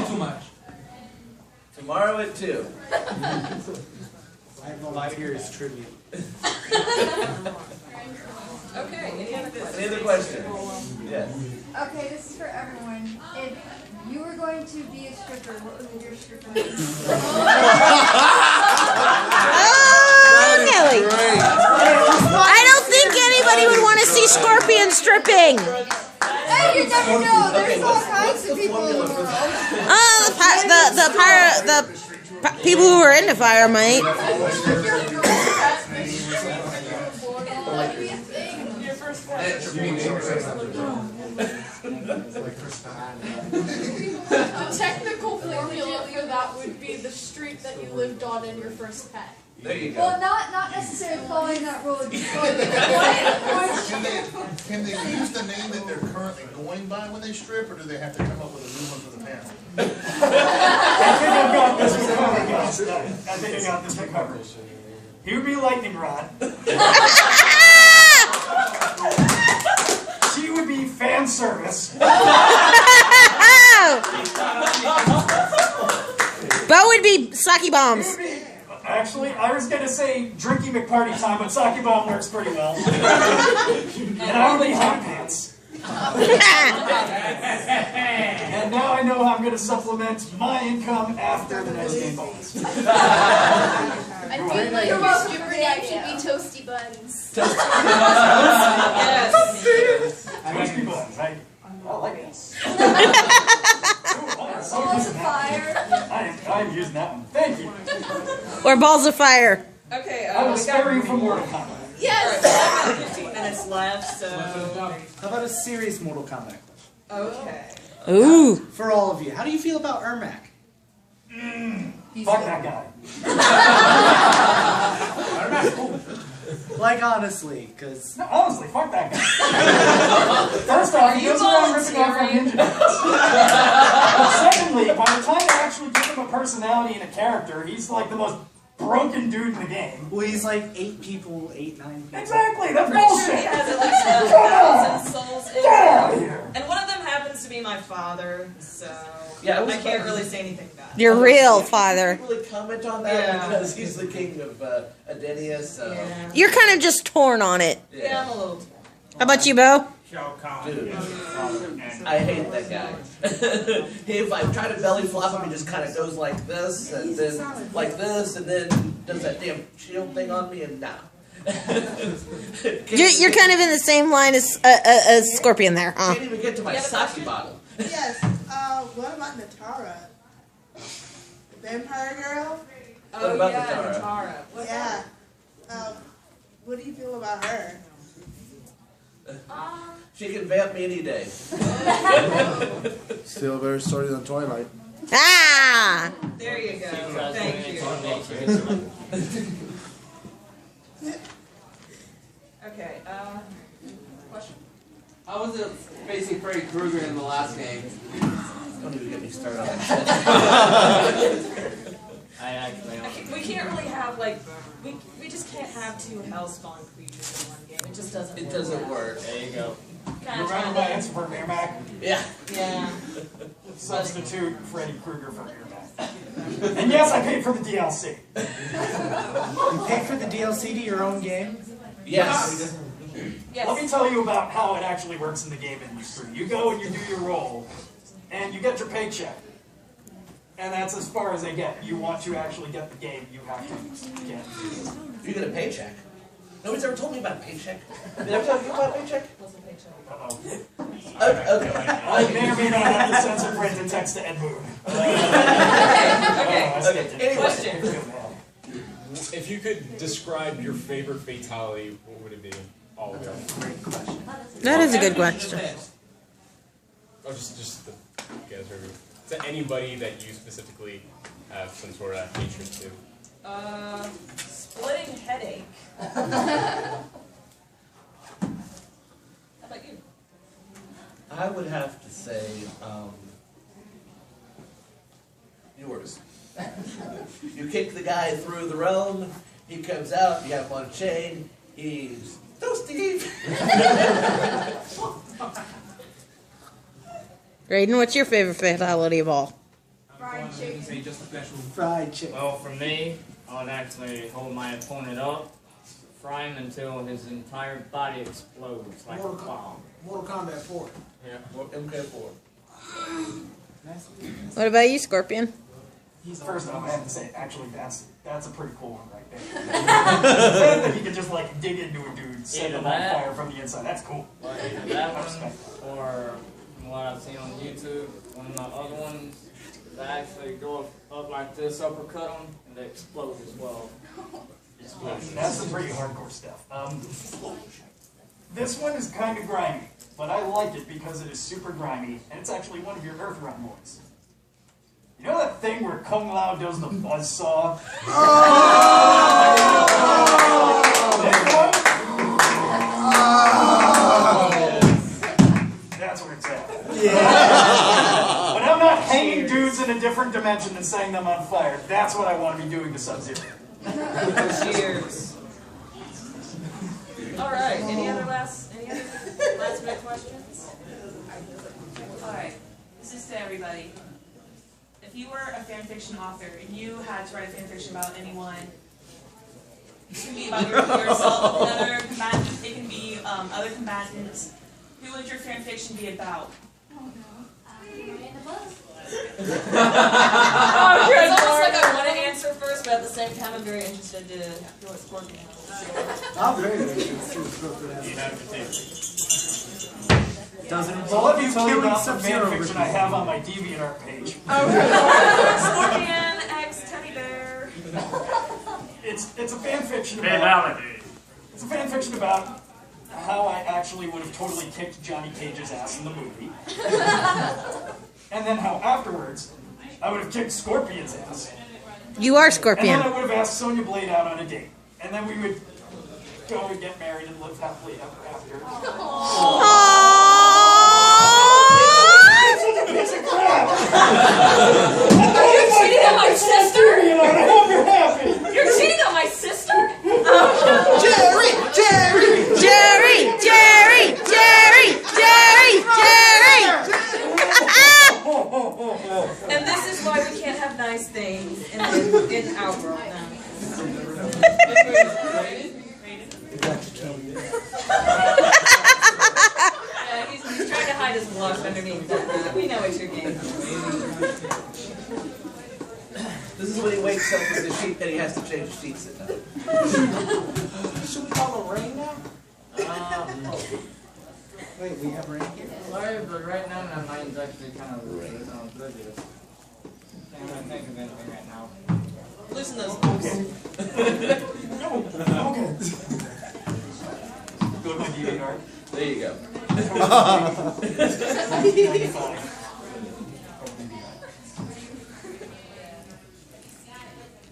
Too much. Tomorrow at 2. I volunteer as tribute. Okay, Any other questions? Yes. Okay, this is for everyone. If you were going to be a stripper, what would your stripper name be? Oh, Nelly. I don't think anybody would want to see Scorpion stripping. Hey, you never know. There's all kinds of people in the world. The people who are into fire might. The technical formula for that would be the street that you lived on in your first pet. There you go. Well, not necessarily following that rule. Can they use the name that they're currently going by when they strip, or do they have to come up with a new one for the panel? I think I've got this one covered, guys. I think I got this one covered. He would be Lightning Rod. She would be Fan Service. Bo would be Saki Bombs. Actually, I was going to say Drinky McParty Time, but Saki Bomb works pretty well. And I would be Hot Pants. And now I know how I'm going to supplement my income after the next game bonus. I think like your stripper name should be Toasty Buns. Yes. Toasty Buns, right? I like this. Balls of fire. I'm using that one. Thank you. Or Balls of Fire. Okay, I will spare you from Mortal Kombat. yes! Alright, we have about 15 minutes left, so... How about a serious Mortal Kombat? Okay. Ooh. For all of you, how do you feel about Ermac? Fuck that guy. Like, honestly, because... No, honestly, fuck that guy. First off, he goes around ripping off our ninja guys. But secondly, by the time they actually give him a personality and a character, he's like the most broken dude in the game. Well, he's like 8 people, 8, 9 people. Exactly, that's Pretty bullshit! sure he has at least 1,000 souls in Get out of him. here! And one of them happens to be my father, so... Yeah, I can't really say anything about it. Your real father. Can't really comment on that because he's the king of Adenia, so... Yeah. You're kind of just torn on it. Yeah, I'm a little... How about you, Bo? Dude, I hate that guy. If I try to belly flop him, he just kind of goes like this, and then like this, and then does that damn shield thing on me, and nah. You're kind of in the same line as Scorpion there, huh? Can't even get to my sake bottle. Yes. What about Natara? The vampire girl? What about Natara? Yeah. What do you feel about her? She can vamp me any day. Still very sorry on Twilight. Ah! There you go. Thank you. Okay, question? How was it facing Freddy Krueger in the last game? Don't even get me started on that We can't really have, like, we just can't have 2 hellspawn creatures in one game. It just doesn't work. It doesn't work. There you go. Kind of Remember my answer for Ermac? Yeah. Yeah. Substitute Freddy Krueger for Ermac. And yes, I paid for the DLC. You paid for the DLC to your own game? Yes. Yes. Let me tell you about how it actually works in the game industry. You go and you do your roll, and you get your paycheck. And that's as far as they get. You want to actually get the game, you have to get. You get a paycheck. Nobody's ever told me about a paycheck. Did I ever tell you about a paycheck? Uh-oh. Okay. I may or may not have to censor print and text to Ed Boon. Okay. Anyway. Question. If you could describe your favorite fatality, what would it be? All of them. Great question. That is a good question. Oh, just the guys are. Is there anybody that you specifically have some sort of hatred to? Splitting headache. How about you? I would have to say, yours. You kick the guy through the realm, he comes out, you have him on a chain, he's toasty. Raiden, what's your favorite fatality of all? Fried chicken. Fried chicken. Well, for me, I would actually hold my opponent up, fry him until his entire body explodes like a bomb. Mortal Kombat 4. Yeah. MK4. What about you, Scorpion? First off, I have to say, actually, that's a pretty cool one right there. That he could just like dig into a dude, set him on fire from the inside. That's cool. Well, either that one, or from what I've seen on YouTube, one of my other ones, they actually go up like this, uppercut them, and they explode as well. That's some pretty hardcore stuff. This one is kind of grimy, but I like it because it is super grimy, and it's actually one of your Earthrealm moves. You know that thing where Kung Lao does the buzzsaw? That's where it's at. But I'm not hanging dudes in a different dimension and setting them on fire. That's what I want to be doing to Sub-Zero. Cheers. All right. Any other last minute questions? All right. This is to everybody. If you were a fan fiction author and you had to write a fan fiction about anyone, it can be about yourself, another combatant, it can be other combatants. Who would your fan fiction be about? It's almost like I want to answer first, but at the same time, I'm very interested to hear what Scorpion has. I'm very interested for that. Doesn't Well, let me tell you about the fan fiction I have on my DeviantArt page. Scorpion X Teddy Bear. It's a fan fiction about... It's a fan fiction about how I actually would have totally kicked Johnny Cage's ass in the movie. And then how afterwards, I would have kicked Scorpion's ass. You are Scorpion. And then I would have asked Sonya Blade out on a date. And then we would go and get married and live happily ever after. It's such a piece of crap! You're cheating on my sister? I hope you're happy! You're cheating on my sister? Jerry! And this is why we can't have nice things in our world now. Yeah, he's trying to hide his blush underneath that. We know it's your game. This is when he wakes up with the sheet and he has to change the sheets at night. Should we call it rain now? Wait, we have rain here? Sorry, but right now my mind's actually kind of oblivious. Can't really think of anything right now. Loosen those boots. Okay. Go to my DeviantArt. There you go.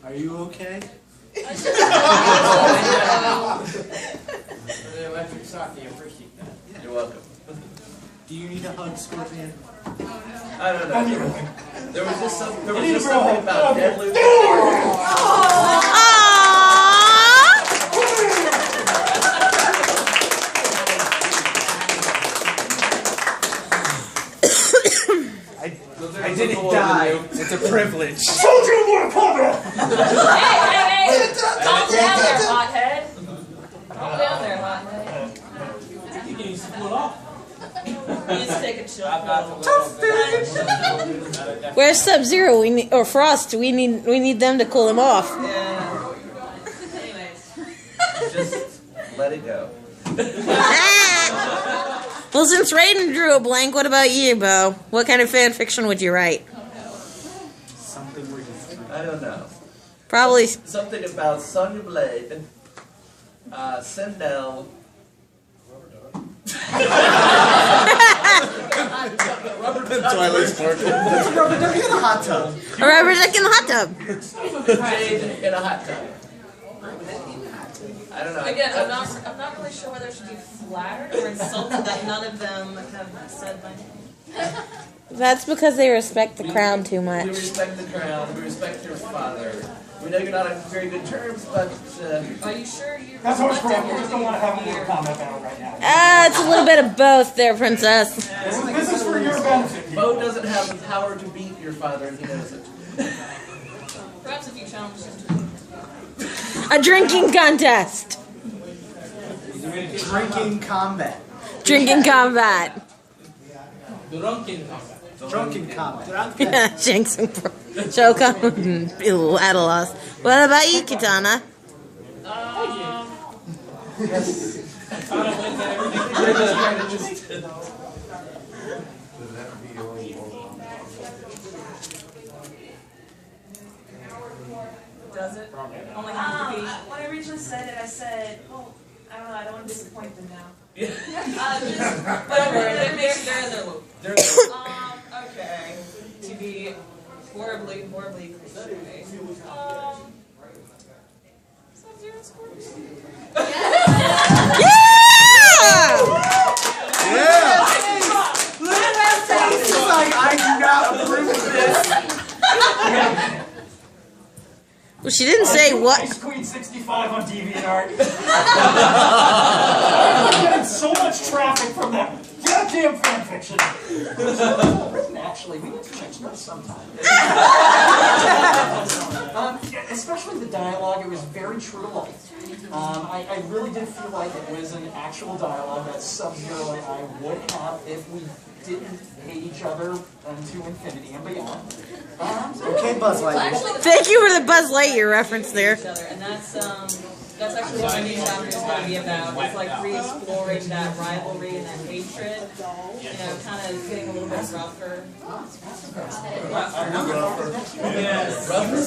Are you okay? For the electric socket, I appreciate that. You're welcome. Do you need a hug, Scorpion? I don't know. There was just something about deadlift. I didn't die. It's a privilege. Told you Mortal Kombat! Hey! Calm down there, hothead. Calm down there, hothead. You can split off. You just take a chill pill. Where's Sub-Zero? We need, or Frost? We need them to cool him off. Yeah. Anyways. Just let it go. Well, since Raiden drew a blank, what about you, Bo? What kind of fan fiction would you write? Something we're just... I don't know. Probably. Something about Sonya Blade, Sindel. Toilet sport. It's a rubber duck in a hot tub. A rubber duck in the hot tub. Jade in a hot tub. I don't know. Again, I'm not really sure whether I should be flattered or insulted that none of them have said my name. That's because they respect the crown too We much. respect the crown. We respect your father. We know you're not on very good terms, but Are you sure you That's what's respect correct. We just don't want to have a Mortal Kombat battle right now. It's a little bit of both there, Princess. This is for your benefit. Bo doesn't have the power to beat your father, and he knows it. Perhaps if you challenge him to A drinking contest. Drinking combat. Drinking combat. Drunken combat. Yeah, Shanks and Shoka. Ew, at a loss. What about you, Kitana? Does it? Only have to be. When I originally said it, I said, well, I don't know, I don't want to disappoint them now. Just whatever. They're in their loop. Okay. To be horribly cliche. Sub-Zero Scorpion. Look at that face! It's like, I do not approve of this. Well, she didn't say what. Ice Queen 65 on DeviantArt. I'm getting so much traffic from that goddamn fanfiction. Actually, we need to change that sometime. Especially the dialogue, it was very true to life. I really did feel like it was an actual dialogue that Sub-Zero and I would have if we didn't hate each other into infinity and beyond. Okay, Buzz Lightyear. Thank you for the Buzz Lightyear reference there. And that's actually what my new chapter is going to be about. It's like re-exploring that rivalry and that hatred. You know, kind of getting a little bit rougher. Rougher.